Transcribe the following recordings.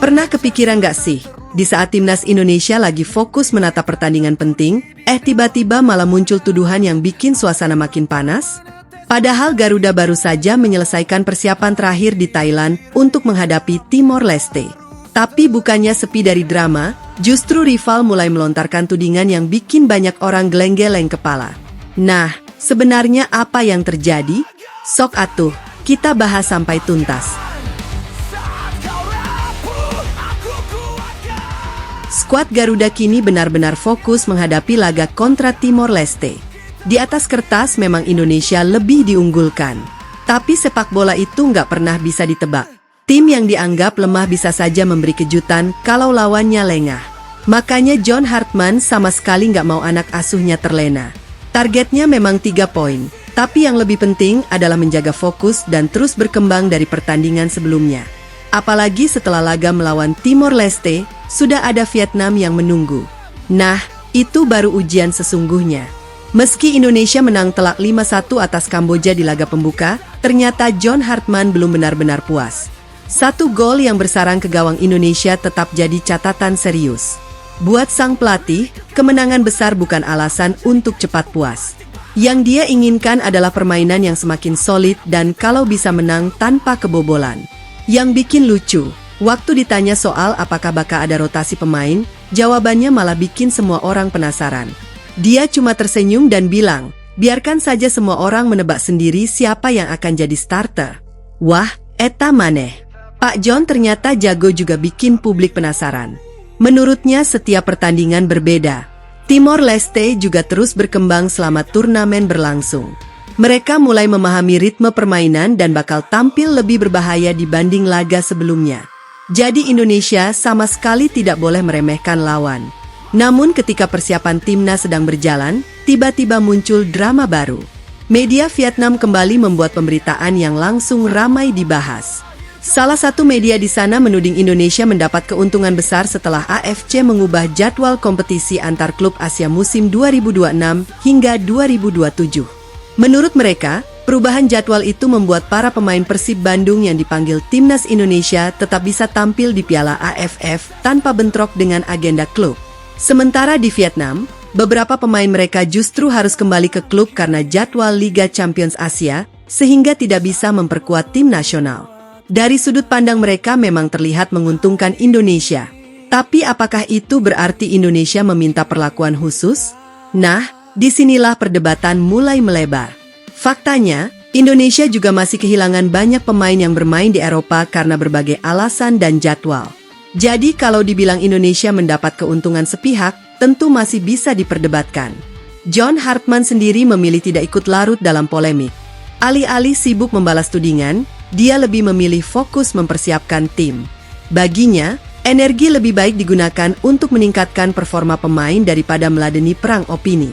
Pernah kepikiran gak sih, di saat timnas Indonesia lagi fokus menatap pertandingan penting, tiba-tiba malah muncul tuduhan yang bikin suasana makin panas? Padahal Garuda baru saja menyelesaikan persiapan terakhir di Thailand untuk menghadapi Timor Leste. Tapi bukannya sepi dari drama, justru rival mulai melontarkan tudingan yang bikin banyak orang geleng-geleng kepala. Nah, sebenarnya apa yang terjadi? Sok atuh, kita bahas sampai tuntas. Skuad Garuda kini benar-benar fokus menghadapi laga kontra Timor Leste. Di atas kertas memang Indonesia lebih diunggulkan. Tapi sepak bola itu nggak pernah bisa ditebak. Tim yang dianggap lemah bisa saja memberi kejutan kalau lawannya lengah. Makanya John Hartman sama sekali nggak mau anak asuhnya terlena. Targetnya memang 3 poin. Tapi yang lebih penting adalah menjaga fokus dan terus berkembang dari pertandingan sebelumnya. Apalagi setelah laga melawan Timor Leste, sudah ada Vietnam yang menunggu. Nah, itu baru ujian sesungguhnya. Meski Indonesia menang telak 5-1 atas Kamboja di laga pembuka, ternyata John Hartman belum benar-benar puas. 1 gol yang bersarang ke gawang Indonesia tetap jadi catatan serius. Buat sang pelatih, kemenangan besar bukan alasan untuk cepat puas. Yang dia inginkan adalah permainan yang semakin solid dan kalau bisa menang tanpa kebobolan. Yang bikin lucu, waktu ditanya soal apakah bakal ada rotasi pemain, jawabannya malah bikin semua orang penasaran. Dia cuma tersenyum dan bilang, biarkan saja semua orang menebak sendiri siapa yang akan jadi starter. Wah, eta maneh. Pak John ternyata jago juga bikin publik penasaran. Menurutnya setiap pertandingan berbeda. Timor Leste juga terus berkembang selama turnamen berlangsung. Mereka mulai memahami ritme permainan dan bakal tampil lebih berbahaya dibanding laga sebelumnya. Jadi Indonesia sama sekali tidak boleh meremehkan lawan. Namun ketika persiapan timnas sedang berjalan, tiba-tiba muncul drama baru. Media Vietnam kembali membuat pemberitaan yang langsung ramai dibahas. Salah satu media di sana menuding Indonesia mendapat keuntungan besar setelah AFC mengubah jadwal kompetisi antar klub Asia musim 2026 hingga 2027. Menurut mereka, perubahan jadwal itu membuat para pemain Persib Bandung yang dipanggil Timnas Indonesia tetap bisa tampil di Piala AFF tanpa bentrok dengan agenda klub. Sementara di Vietnam, beberapa pemain mereka justru harus kembali ke klub karena jadwal Liga Champions Asia, sehingga tidak bisa memperkuat tim nasional. Dari sudut pandang mereka memang terlihat menguntungkan Indonesia. Tapi apakah itu berarti Indonesia meminta perlakuan khusus? Nah, disinilah perdebatan mulai melebar. Faktanya, Indonesia juga masih kehilangan banyak pemain yang bermain di Eropa karena berbagai alasan dan jadwal. Jadi kalau dibilang Indonesia mendapat keuntungan sepihak, tentu masih bisa diperdebatkan. John Hartman sendiri memilih tidak ikut larut dalam polemik. Alih-alih sibuk membalas tudingan, dia lebih memilih fokus mempersiapkan tim. Baginya, energi lebih baik digunakan untuk meningkatkan performa pemain daripada meladeni perang opini.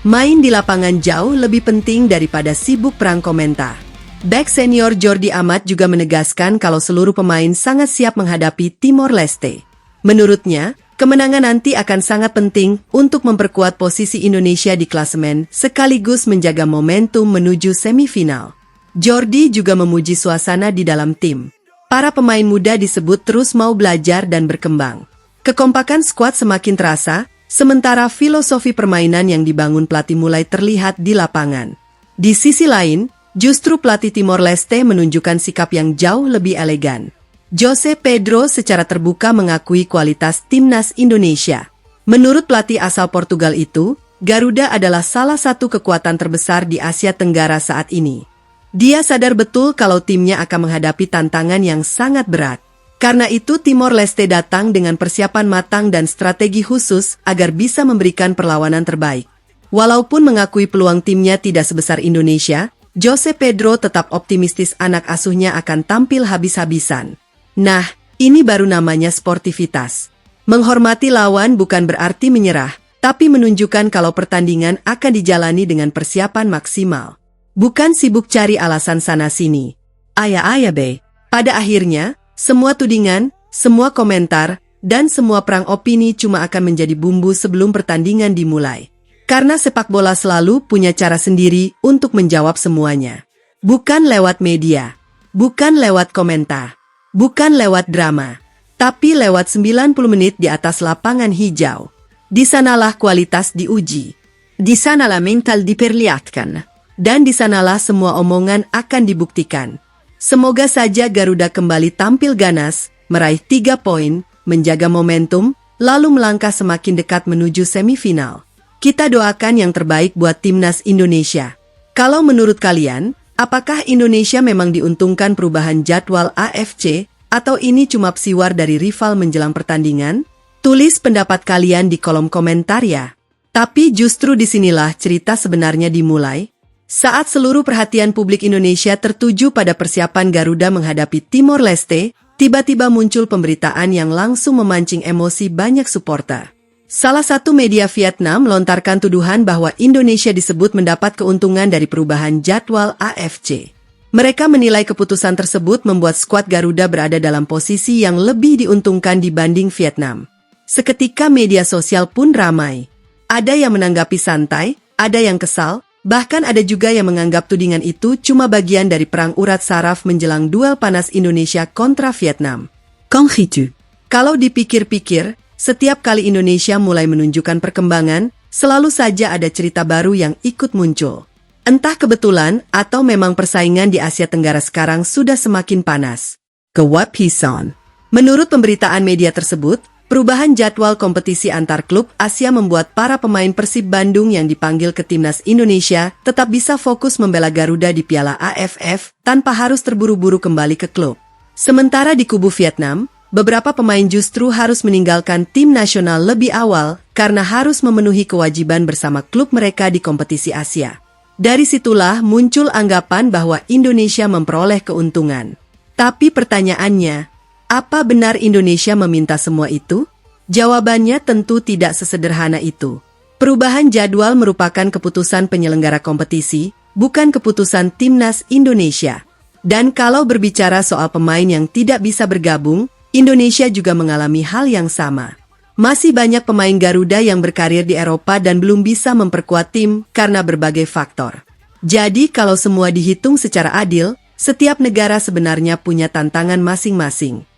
Main di lapangan jauh lebih penting daripada sibuk perang komentar. Bek senior Jordi Amat juga menegaskan kalau seluruh pemain sangat siap menghadapi Timor Leste. Menurutnya, kemenangan nanti akan sangat penting untuk memperkuat posisi Indonesia di klasemen sekaligus menjaga momentum menuju semifinal. Jordi juga memuji suasana di dalam tim. Para pemain muda disebut terus mau belajar dan berkembang. Kekompakan skuad semakin terasa, sementara filosofi permainan yang dibangun pelatih mulai terlihat di lapangan. Di sisi lain, justru pelatih Timor Leste menunjukkan sikap yang jauh lebih elegan. Jose Pedro secara terbuka mengakui kualitas timnas Indonesia. Menurut pelatih asal Portugal itu, Garuda adalah salah satu kekuatan terbesar di Asia Tenggara saat ini. Dia sadar betul kalau timnya akan menghadapi tantangan yang sangat berat. Karena itu Timor Leste datang dengan persiapan matang dan strategi khusus agar bisa memberikan perlawanan terbaik. Walaupun mengakui peluang timnya tidak sebesar Indonesia, Jose Pedro tetap optimistis anak asuhnya akan tampil habis-habisan. Nah, ini baru namanya sportivitas. Menghormati lawan bukan berarti menyerah, tapi menunjukkan kalau pertandingan akan dijalani dengan persiapan maksimal. Bukan sibuk cari alasan sana-sini. Ayah be. Pada akhirnya, semua tudingan, semua komentar, dan semua perang opini cuma akan menjadi bumbu sebelum pertandingan dimulai. Karena sepak bola selalu punya cara sendiri untuk menjawab semuanya. Bukan lewat media, bukan lewat komentar, bukan lewat drama, Tapi lewat 90 menit di atas lapangan hijau, di sanalah kualitas diuji. Di sanalah mental diperlihatkan. Dan di sanalah semua omongan akan dibuktikan. Semoga saja Garuda kembali tampil ganas, meraih 3 poin, menjaga momentum, lalu melangkah semakin dekat menuju semifinal. Kita doakan yang terbaik buat timnas Indonesia. Kalau menurut kalian, apakah Indonesia memang diuntungkan perubahan jadwal AFC, atau ini cuma psiwar dari rival menjelang pertandingan? Tulis pendapat kalian di kolom komentar ya. Tapi justru disinilah cerita sebenarnya dimulai. Saat seluruh perhatian publik Indonesia tertuju pada persiapan Garuda menghadapi Timor Leste, tiba-tiba muncul pemberitaan yang langsung memancing emosi banyak supporter. Salah satu media Vietnam melontarkan tuduhan bahwa Indonesia disebut mendapat keuntungan dari perubahan jadwal AFC. Mereka menilai keputusan tersebut membuat skuad Garuda berada dalam posisi yang lebih diuntungkan dibanding Vietnam. Seketika media sosial pun ramai. Ada yang menanggapi santai, ada yang kesal, bahkan ada juga yang menganggap tudingan itu cuma bagian dari perang urat saraf menjelang duel panas Indonesia kontra Vietnam. Konghitu. Kalau dipikir-pikir, setiap kali Indonesia mulai menunjukkan perkembangan, selalu saja ada cerita baru yang ikut muncul. Entah kebetulan atau memang persaingan di Asia Tenggara sekarang sudah semakin panas. Kewapisan. Menurut pemberitaan media tersebut, perubahan jadwal kompetisi antar klub Asia membuat para pemain Persib Bandung yang dipanggil ke timnas Indonesia tetap bisa fokus membela Garuda di Piala AFF tanpa harus terburu-buru kembali ke klub. Sementara di kubu Vietnam, beberapa pemain justru harus meninggalkan tim nasional lebih awal karena harus memenuhi kewajiban bersama klub mereka di kompetisi Asia. Dari situlah muncul anggapan bahwa Indonesia memperoleh keuntungan. Tapi pertanyaannya, apa benar Indonesia meminta semua itu? Jawabannya tentu tidak sesederhana itu. Perubahan jadwal merupakan keputusan penyelenggara kompetisi, bukan keputusan timnas Indonesia. Dan kalau berbicara soal pemain yang tidak bisa bergabung, Indonesia juga mengalami hal yang sama. Masih banyak pemain Garuda yang berkarir di Eropa dan belum bisa memperkuat tim karena berbagai faktor. Jadi kalau semua dihitung secara adil, setiap negara sebenarnya punya tantangan masing-masing.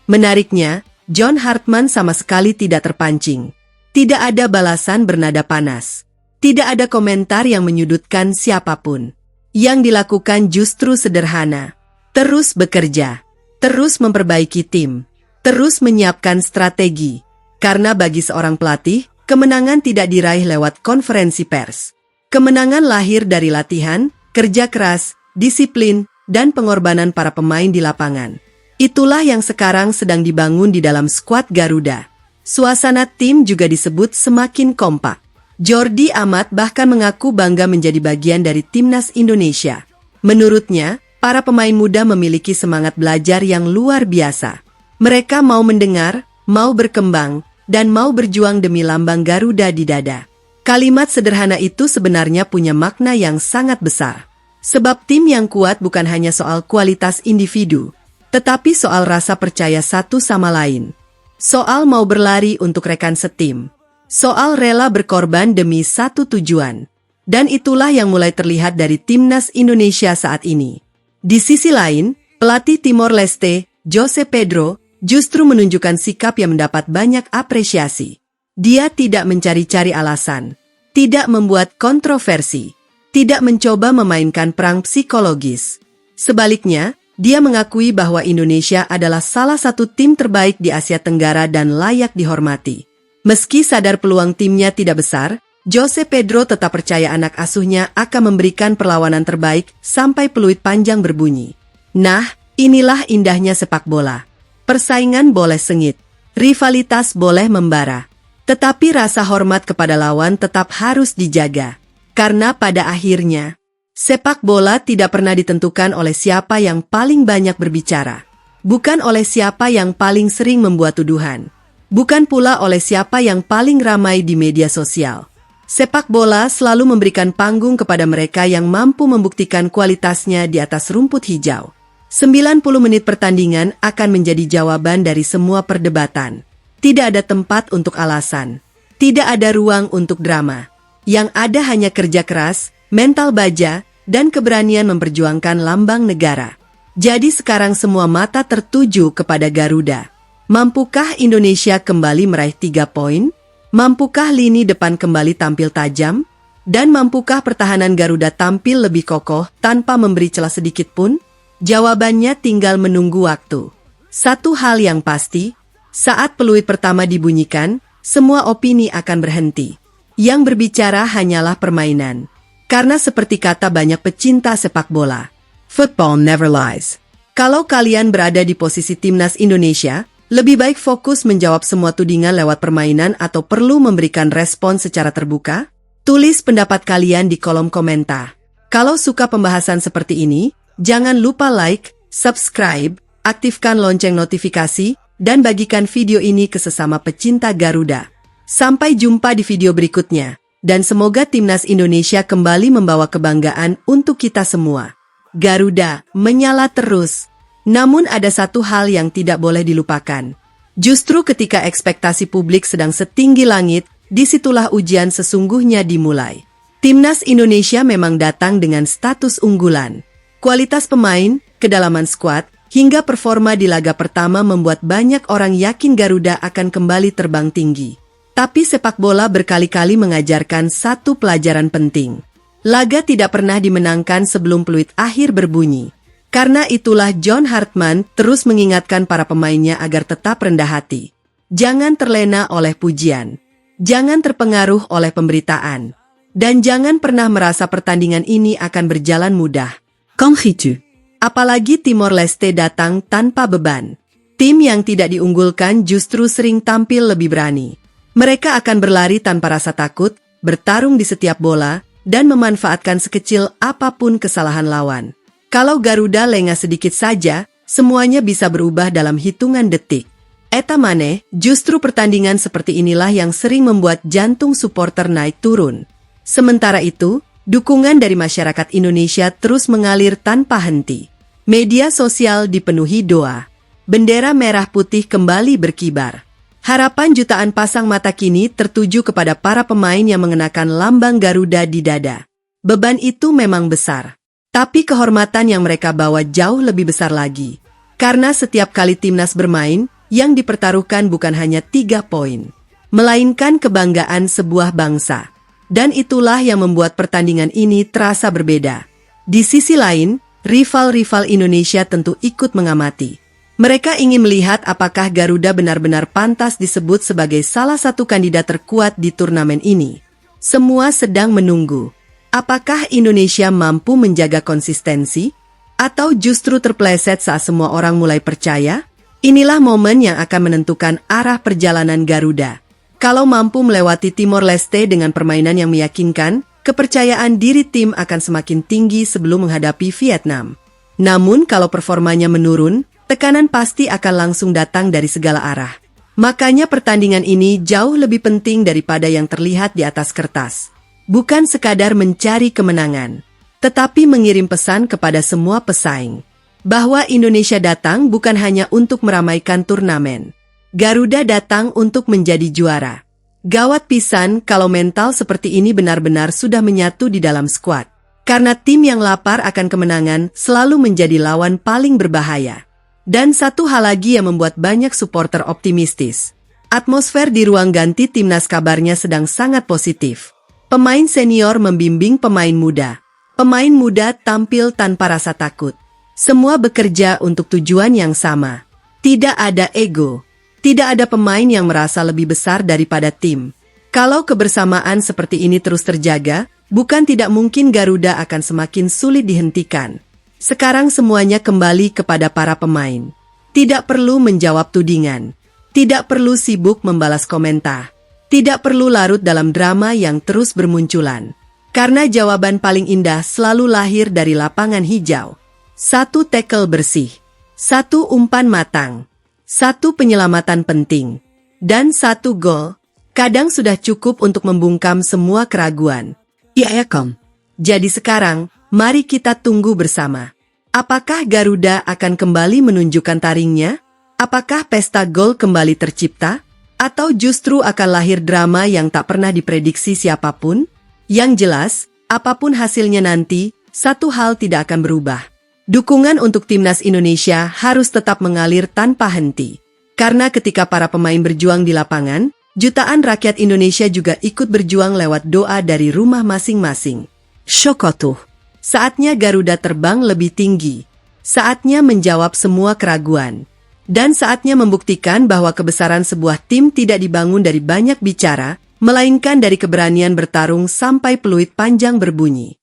Menariknya, John Hartman sama sekali tidak terpancing. Tidak ada balasan bernada panas. Tidak ada komentar yang menyudutkan siapapun. Yang dilakukan justru sederhana. Terus bekerja. Terus memperbaiki tim. Terus menyiapkan strategi. Karena bagi seorang pelatih, kemenangan tidak diraih lewat konferensi pers. Kemenangan lahir dari latihan, kerja keras, disiplin, dan pengorbanan para pemain di lapangan. Itulah yang sekarang sedang dibangun di dalam skuad Garuda. Suasana tim juga disebut semakin kompak. Jordi Amat bahkan mengaku bangga menjadi bagian dari timnas Indonesia. Menurutnya, para pemain muda memiliki semangat belajar yang luar biasa. Mereka mau mendengar, mau berkembang, dan mau berjuang demi lambang Garuda di dada. Kalimat sederhana itu sebenarnya punya makna yang sangat besar. Sebab tim yang kuat bukan hanya soal kualitas individu, tetapi soal rasa percaya satu sama lain. Soal mau berlari untuk rekan setim. Soal rela berkorban demi satu tujuan. Dan itulah yang mulai terlihat dari timnas Indonesia saat ini. Di sisi lain, pelatih Timor Leste, Jose Pedro, justru menunjukkan sikap yang mendapat banyak apresiasi. Dia tidak mencari-cari alasan, tidak membuat kontroversi, tidak mencoba memainkan perang psikologis. Sebaliknya, dia mengakui bahwa Indonesia adalah salah satu tim terbaik di Asia Tenggara dan layak dihormati. Meski sadar peluang timnya tidak besar, Jose Pedro tetap percaya anak asuhnya akan memberikan perlawanan terbaik sampai peluit panjang berbunyi. Nah, inilah indahnya sepak bola. Persaingan boleh sengit, rivalitas boleh membara, tetapi rasa hormat kepada lawan tetap harus dijaga. Karena pada akhirnya, sepak bola tidak pernah ditentukan oleh siapa yang paling banyak berbicara. Bukan oleh siapa yang paling sering membuat tuduhan. Bukan pula oleh siapa yang paling ramai di media sosial. Sepak bola selalu memberikan panggung kepada mereka yang mampu membuktikan kualitasnya di atas rumput hijau. 90 menit pertandingan akan menjadi jawaban dari semua perdebatan. Tidak ada tempat untuk alasan. Tidak ada ruang untuk drama. Yang ada hanya kerja keras, mental baja, dan keberanian memperjuangkan lambang negara. Jadi sekarang semua mata tertuju kepada Garuda. Mampukah Indonesia kembali meraih 3 poin? Mampukah lini depan kembali tampil tajam? Dan mampukah pertahanan Garuda tampil lebih kokoh tanpa memberi celah sedikit pun? Jawabannya tinggal menunggu waktu. Satu hal yang pasti, saat peluit pertama dibunyikan, semua opini akan berhenti. Yang berbicara hanyalah permainan. Karena seperti kata banyak pecinta sepak bola, football never lies. Kalau kalian berada di posisi timnas Indonesia, lebih baik fokus menjawab semua tudingan lewat permainan atau perlu memberikan respon secara terbuka? Tulis pendapat kalian di kolom komentar. Kalau suka pembahasan seperti ini, jangan lupa like, subscribe, aktifkan lonceng notifikasi, dan bagikan video ini ke sesama pecinta Garuda. Sampai jumpa di video berikutnya, dan semoga timnas Indonesia kembali membawa kebanggaan untuk kita semua. Garuda menyala terus. Namun ada satu hal yang tidak boleh dilupakan. Justru ketika ekspektasi publik sedang setinggi langit, disitulah ujian sesungguhnya dimulai. Timnas Indonesia memang datang dengan status unggulan. Kualitas pemain, kedalaman skuad, hingga performa di laga pertama membuat banyak orang yakin Garuda akan kembali terbang tinggi. Tapi sepak bola berkali-kali mengajarkan satu pelajaran penting. Laga tidak pernah dimenangkan sebelum peluit akhir berbunyi. Karena itulah John Hartman terus mengingatkan para pemainnya agar tetap rendah hati. Jangan terlena oleh pujian. Jangan terpengaruh oleh pemberitaan. Dan jangan pernah merasa pertandingan ini akan berjalan mudah. Konghitu. Apalagi Timor Leste datang tanpa beban. Tim yang tidak diunggulkan justru sering tampil lebih berani. Mereka akan berlari tanpa rasa takut, bertarung di setiap bola, dan memanfaatkan sekecil apapun kesalahan lawan. Kalau Garuda lengah sedikit saja, semuanya bisa berubah dalam hitungan detik. Eta maneh, justru pertandingan seperti inilah yang sering membuat jantung supporter naik turun. Sementara itu, dukungan dari masyarakat Indonesia terus mengalir tanpa henti. Media sosial dipenuhi doa. Bendera merah putih kembali berkibar. Harapan jutaan pasang mata kini tertuju kepada para pemain yang mengenakan lambang Garuda di dada. Beban itu memang besar. Tapi kehormatan yang mereka bawa jauh lebih besar lagi. Karena setiap kali timnas bermain, yang dipertaruhkan bukan hanya 3 poin, melainkan kebanggaan sebuah bangsa. Dan itulah yang membuat pertandingan ini terasa berbeda. Di sisi lain, rival-rival Indonesia tentu ikut mengamati. Mereka ingin melihat apakah Garuda benar-benar pantas disebut sebagai salah satu kandidat terkuat di turnamen ini. Semua sedang menunggu. Apakah Indonesia mampu menjaga konsistensi? Atau justru terpeleset saat semua orang mulai percaya? Inilah momen yang akan menentukan arah perjalanan Garuda. Kalau mampu melewati Timor Leste dengan permainan yang meyakinkan, kepercayaan diri tim akan semakin tinggi sebelum menghadapi Vietnam. Namun kalau performanya menurun, tekanan pasti akan langsung datang dari segala arah. Makanya pertandingan ini jauh lebih penting daripada yang terlihat di atas kertas. Bukan sekadar mencari kemenangan, tetapi mengirim pesan kepada semua pesaing. Bahwa Indonesia datang bukan hanya untuk meramaikan turnamen. Garuda datang untuk menjadi juara. Gawat pisan kalau mental seperti ini benar-benar sudah menyatu di dalam skuad. Karena tim yang lapar akan kemenangan selalu menjadi lawan paling berbahaya. Dan satu hal lagi yang membuat banyak supporter optimistis. Atmosfer di ruang ganti timnas kabarnya sedang sangat positif. Pemain senior membimbing pemain muda. Pemain muda tampil tanpa rasa takut. Semua bekerja untuk tujuan yang sama. Tidak ada ego. Tidak ada pemain yang merasa lebih besar daripada tim. Kalau kebersamaan seperti ini terus terjaga, bukan tidak mungkin Garuda akan semakin sulit dihentikan. Sekarang semuanya kembali kepada para pemain. Tidak perlu menjawab tudingan. Tidak perlu sibuk membalas komentar. Tidak perlu larut dalam drama yang terus bermunculan. Karena jawaban paling indah selalu lahir dari lapangan hijau. 1 tackle bersih. 1 umpan matang. 1 penyelamatan penting. Dan 1 gol. Kadang sudah cukup untuk membungkam semua keraguan. Iya ya, Kom. Jadi sekarang, mari kita tunggu bersama. Apakah Garuda akan kembali menunjukkan taringnya? Apakah pesta gol kembali tercipta? Atau justru akan lahir drama yang tak pernah diprediksi siapapun? Yang jelas, apapun hasilnya nanti, satu hal tidak akan berubah. Dukungan untuk timnas Indonesia harus tetap mengalir tanpa henti. Karena ketika para pemain berjuang di lapangan, jutaan rakyat Indonesia juga ikut berjuang lewat doa dari rumah masing-masing. Shokotuh. Saatnya Garuda terbang lebih tinggi. Saatnya menjawab semua keraguan. Dan saatnya membuktikan bahwa kebesaran sebuah tim tidak dibangun dari banyak bicara, melainkan dari keberanian bertarung sampai peluit panjang berbunyi.